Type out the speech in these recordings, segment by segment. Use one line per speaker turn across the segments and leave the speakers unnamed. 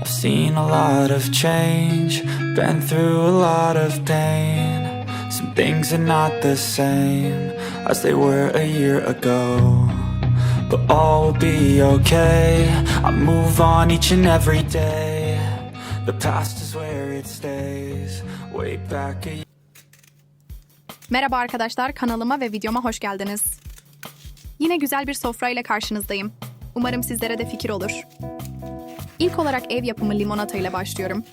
I've seen a lot of change, been through a lot of pain. Some things are not the same as they were a year ago, but all will be okay. I move on each and every day. The past is where it stays. Way back a
Merhaba arkadaşlar, kanalıma ve videoma hoş geldiniz. Yine güzel bir sofra ile karşınızdayım. Umarım sizlere de fikir olur. İlk olarak ev yapımı limonata ile başlıyorum.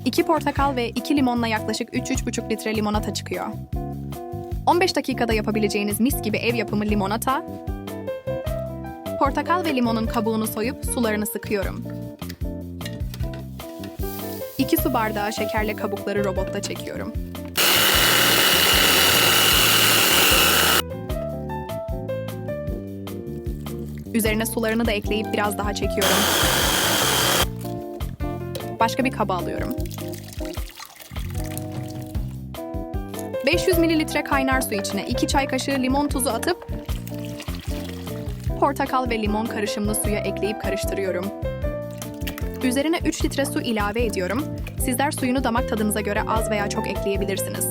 2 portakal ve 2 limonla yaklaşık 3-3,5 litre limonata çıkıyor. 15 dakikada yapabileceğiniz mis gibi ev yapımı limonata. Portakal ve limonun kabuğunu soyup sularını sıkıyorum. 2 su bardağı şekerle kabukları robotta çekiyorum. Üzerine sularını da ekleyip biraz daha çekiyorum. Başka bir kaba alıyorum. 500 mililitre kaynar su içine 2 çay kaşığı limon tuzu atıp portakal ve limon karışımlı suya ekleyip karıştırıyorum. Üzerine 3 litre su ilave ediyorum. Sizler suyunu damak tadınıza göre az veya çok ekleyebilirsiniz.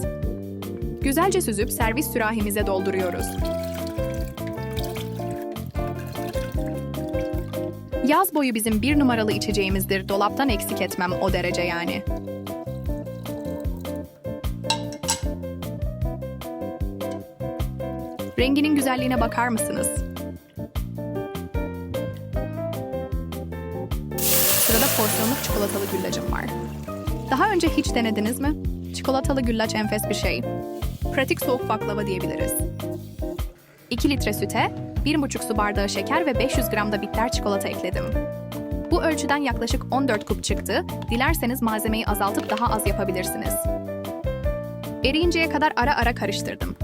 Güzelce süzüp servis sürahimize dolduruyoruz. Yaz boyu bizim 1 numaralı içeceğimizdir. Dolaptan eksik etmem, o derece yani. Renginin güzelliğine bakar mısınız? Sırada porsiyonluk çikolatalı güllacım var. Daha önce hiç denediniz mi? Çikolatalı güllaç enfes bir şey. Pratik soğuk baklava diyebiliriz. 2 litre süte, 1,5 su bardağı şeker ve 500 gram da bitter çikolata ekledim. Bu ölçüden yaklaşık 14 kup çıktı. Dilerseniz malzemeyi azaltıp daha az yapabilirsiniz. Eriyinceye kadar ara ara karıştırdım.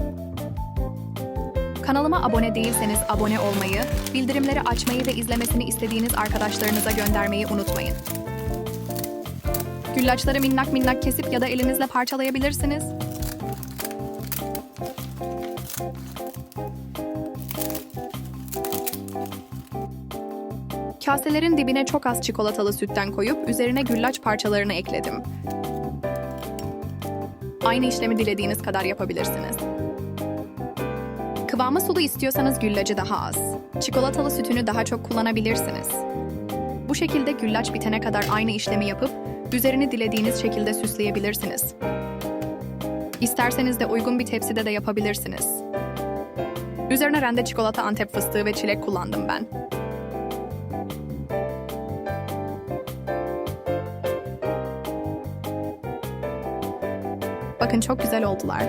Kanalıma abone değilseniz abone olmayı, bildirimleri açmayı ve izlemesini istediğiniz arkadaşlarınıza göndermeyi unutmayın. Güllaçları minnak minnak kesip ya da elinizle parçalayabilirsiniz. Kaselerin dibine çok az çikolatalı sütten koyup üzerine güllaç parçalarını ekledim. Aynı işlemi dilediğiniz kadar yapabilirsiniz. Kıvamı sulu istiyorsanız güllacı daha az. Çikolatalı sütünü daha çok kullanabilirsiniz. Bu şekilde güllaç bitene kadar aynı işlemi yapıp üzerini dilediğiniz şekilde süsleyebilirsiniz. İsterseniz de uygun bir tepside de yapabilirsiniz. Üzerine rende çikolata, Antep fıstığı ve çilek kullandım ben. Bakın çok güzel oldular.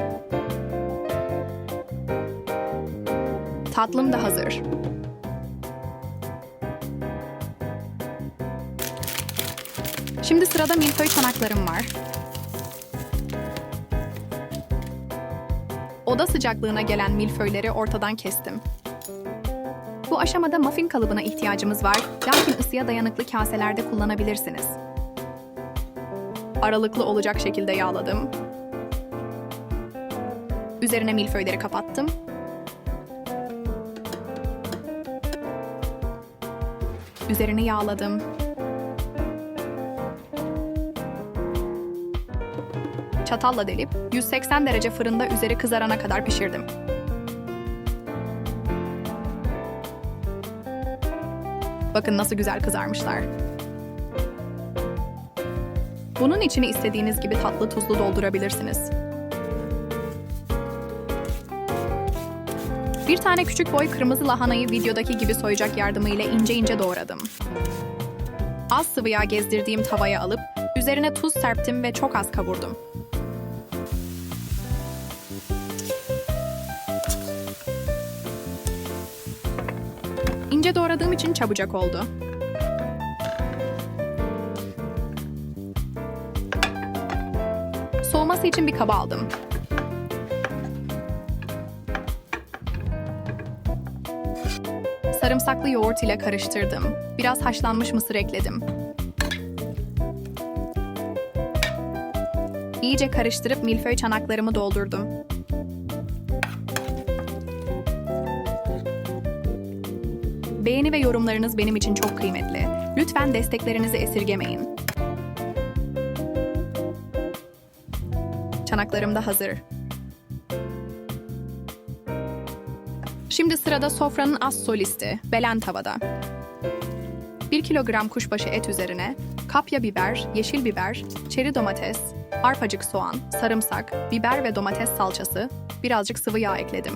Tatlım da hazır. Şimdi sırada milföy çanaklarım var. Oda sıcaklığına gelen milföyleri ortadan kestim. Bu aşamada muffin kalıbına ihtiyacımız var, lakin ısıya dayanıklı kaselerde kullanabilirsiniz. Aralıklı olacak şekilde yağladım. Üzerine milföyleri kapattım. Üzerini yağladım. Çatalla delip 180 derece fırında üzeri kızarana kadar pişirdim. Bakın nasıl güzel kızarmışlar. Bunun içine istediğiniz gibi tatlı tuzlu doldurabilirsiniz. Bir tane küçük boy kırmızı lahanayı videodaki gibi soyacak yardımıyla ince ince doğradım. Az sıvı yağ gezdirdiğim tavaya alıp üzerine tuz serptim ve çok az kavurdum. İnce doğradığım için çabucak oldu. Soğuması için bir kaba aldım. Sarımsaklı yoğurt ile karıştırdım. Biraz haşlanmış mısır ekledim. İyice karıştırıp milföy çanaklarımı doldurdum. Beğeni ve yorumlarınız benim için çok kıymetli. Lütfen Lütfen desteklerinizi esirgemeyin. Çanaklarım da hazır. Şimdi sırada sofranın as solisti, belen tavada. 1 kilogram kuşbaşı et üzerine kapya biber, yeşil biber, çeri domates, arpacık soğan, sarımsak, biber ve domates salçası, birazcık sıvı yağ ekledim.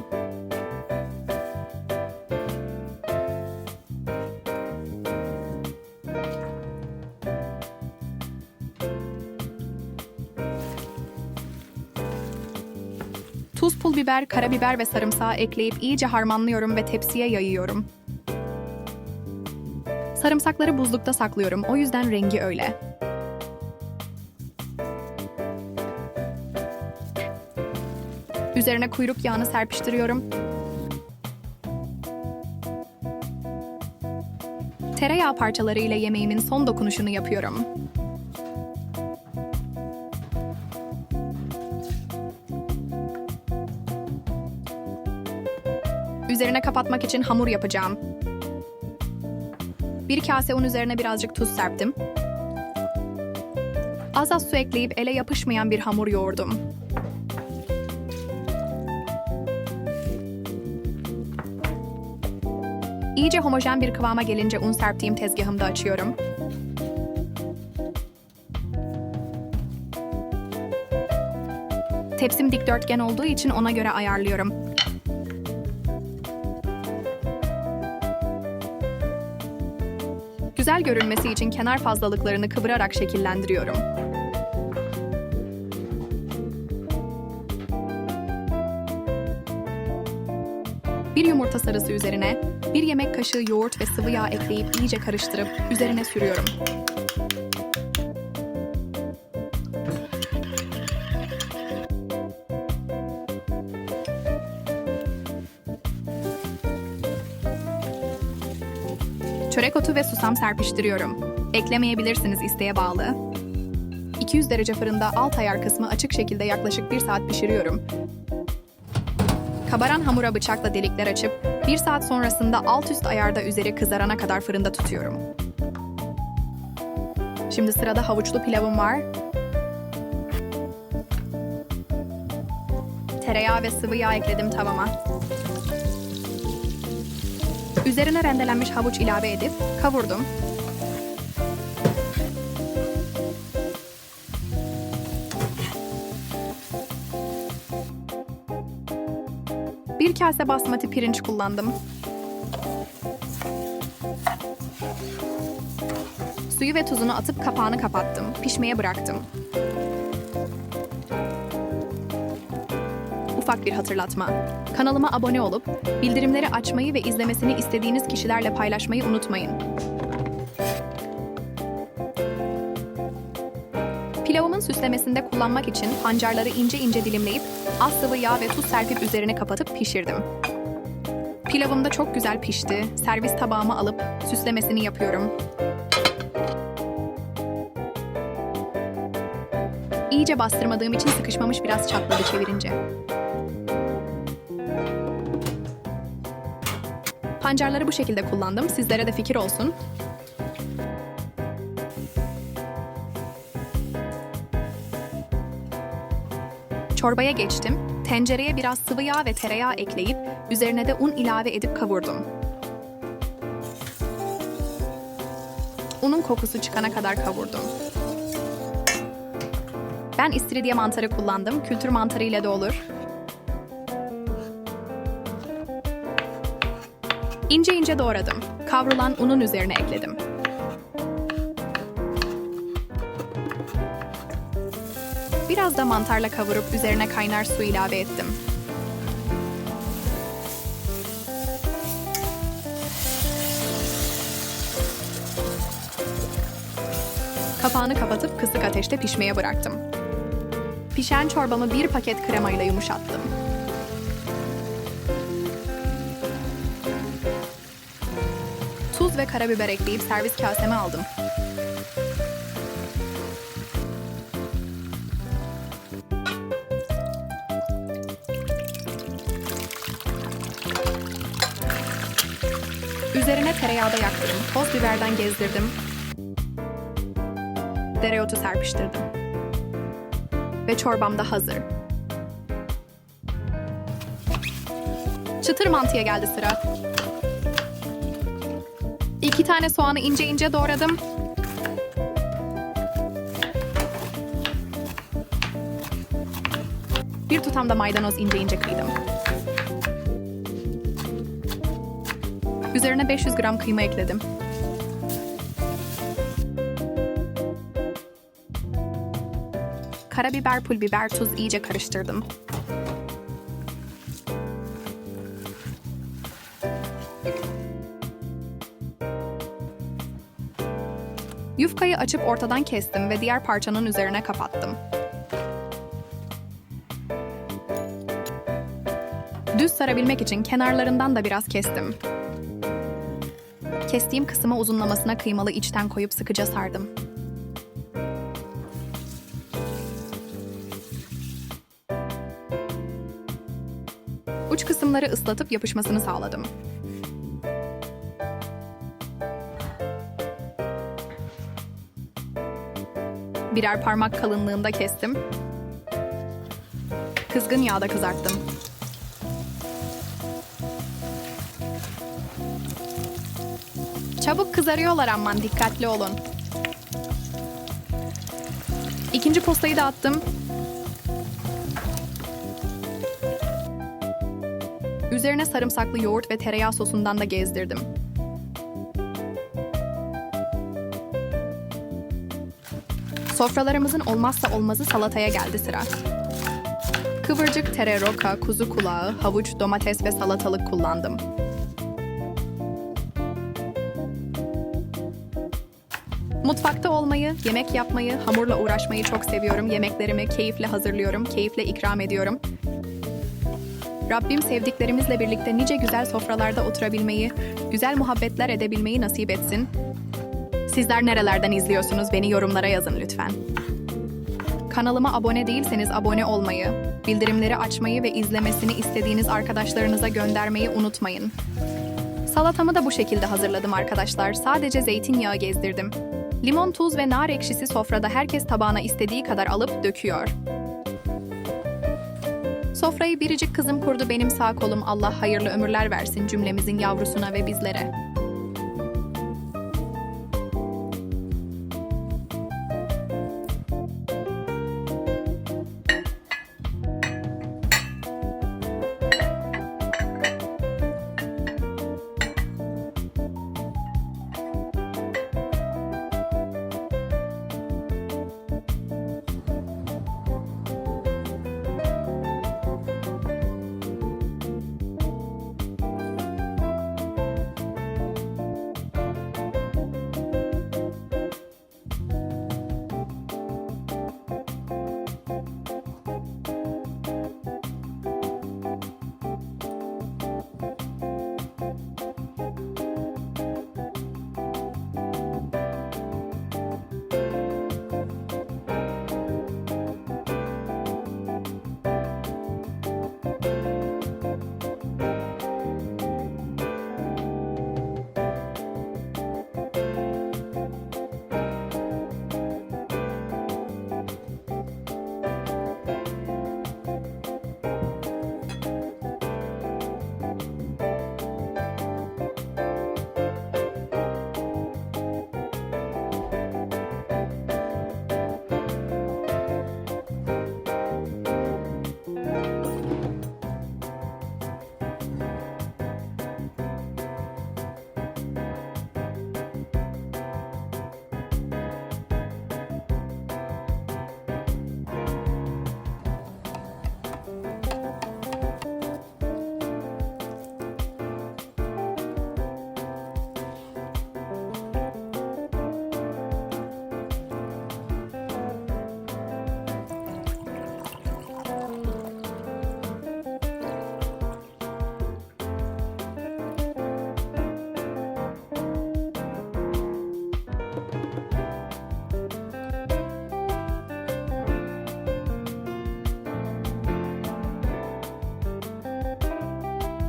Tuz, pul biber, karabiber ve sarımsağı ekleyip iyice harmanlıyorum ve tepsiye yayıyorum. Sarımsakları buzlukta saklıyorum, o yüzden rengi öyle. Üzerine kuyruk yağını serpiştiriyorum. Tereyağı parçaları ile yemeğimin son dokunuşunu yapıyorum. Üzerine kapatmak için hamur yapacağım. 1 kase un üzerine birazcık tuz serptim. Az su ekleyip ele yapışmayan bir hamur yoğurdum. İyice homojen bir kıvama gelince un serptiğim tezgahımda açıyorum. Tepsim dikdörtgen olduğu için ona göre ayarlıyorum. Güzel görünmesi için kenar fazlalıklarını kıvırarak şekillendiriyorum. Bir yumurta sarısı üzerine 1 yemek kaşığı yoğurt ve sıvı yağ ekleyip iyice karıştırıp üzerine sürüyorum. Çörek otu ve susam serpiştiriyorum. Eklemeyebilirsiniz, isteğe bağlı. 200 derece fırında alt ayar kısmı açık şekilde yaklaşık 1 saat pişiriyorum. Kabaran hamura bıçakla delikler açıp 1 saat sonrasında alt üst ayarda üzeri kızarana kadar fırında tutuyorum. Şimdi sırada havuçlu pilavım var. Tereyağı ve sıvı yağ ekledim tavama. Üzerine rendelenmiş havuç ilave edip kavurdum. Bir kase basmati pirinç kullandım. Suyu ve tuzunu atıp kapağını kapattım. Pişmeye bıraktım. Ufak bir hatırlatma. Kanalıma abone olup bildirimleri açmayı ve izlemesini istediğiniz kişilerle paylaşmayı unutmayın. Pilavımın süslemesinde kullanmak için pancarları ince ince dilimleyip az sıvı yağ ve tuz serpip üzerine kapatıp pişirdim. Pilavım da çok güzel pişti. Servis tabağıma alıp süslemesini yapıyorum. İyice bastırmadığım için sıkışmamış, biraz çatladı çevirince. Pancarları bu şekilde kullandım. Sizlere de fikir olsun. Çorbaya geçtim. Tencereye biraz sıvı yağ ve tereyağı ekleyip üzerine de un ilave edip kavurdum. Unun kokusu çıkana kadar kavurdum. Ben istiridye mantarı kullandım. Kültür mantarı ile de olur. İnce ince doğradım. Kavrulan unun üzerine ekledim. Biraz da mantarla kavurup üzerine kaynar su ilave ettim. Kapağını kapatıp kısık ateşte pişmeye bıraktım. Pişen çorbamı 1 paket kremayla yumuşattım. Tuz ve karabiber ekleyip servis kaseme aldım. Üzerine tereyağı da yaktım. Toz biberden gezdirdim. Dereotu serpiştirdim. Ve çorbam da hazır. Çıtır mantıya geldi sıra. 2 tane soğanı ince ince doğradım. Bir tutam da maydanoz ince ince kıydım. Üzerine 500 gram kıyma ekledim. Karabiber, pul biber, tuz iyice karıştırdım. Yufkayı açıp ortadan kestim ve diğer parçanın üzerine kapattım. Düz sarabilmek için kenarlarından da biraz kestim. Kestiğim kısmı uzunlamasına kıymalı içten koyup sıkıca sardım. Uç kısımları ıslatıp yapışmasını sağladım. Birer parmak kalınlığında kestim. Kızgın yağda kızarttım. Çabuk kızarıyorlar, aman dikkatli olun. İkinci postayı da attım. Üzerine sarımsaklı yoğurt ve tereyağı sosundan da gezdirdim. Sofralarımızın olmazsa olmazı salataya geldi sıra. Kıvırcık, tere roka, kuzu kulağı, havuç, domates ve salatalık kullandım. Mutfakta olmayı, yemek yapmayı, hamurla uğraşmayı çok seviyorum. Yemeklerimi keyifle hazırlıyorum, keyifle ikram ediyorum. Rabbim sevdiklerimizle birlikte nice güzel sofralarda oturabilmeyi, güzel muhabbetler edebilmeyi nasip etsin. Sizler nerelerden izliyorsunuz? Beni yorumlara yazın lütfen. Kanalıma abone değilseniz abone olmayı, bildirimleri açmayı ve izlemesini istediğiniz arkadaşlarınıza göndermeyi unutmayın. Salatamı da bu şekilde hazırladım arkadaşlar. Sadece zeytinyağı gezdirdim. Limon, tuz ve nar ekşisi sofrada herkes tabağına istediği kadar alıp döküyor. Sofrayı biricik kızım kurdu, benim sağ kolum. Allah hayırlı ömürler versin cümlemizin yavrusuna ve bizlere.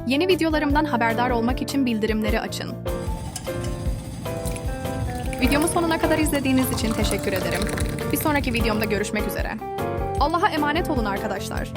Yeni videolarımdan haberdar olmak için bildirimleri açın. Videomu sonuna kadar izlediğiniz için teşekkür ederim. Bir sonraki videomda görüşmek üzere. Allah'a emanet olun arkadaşlar.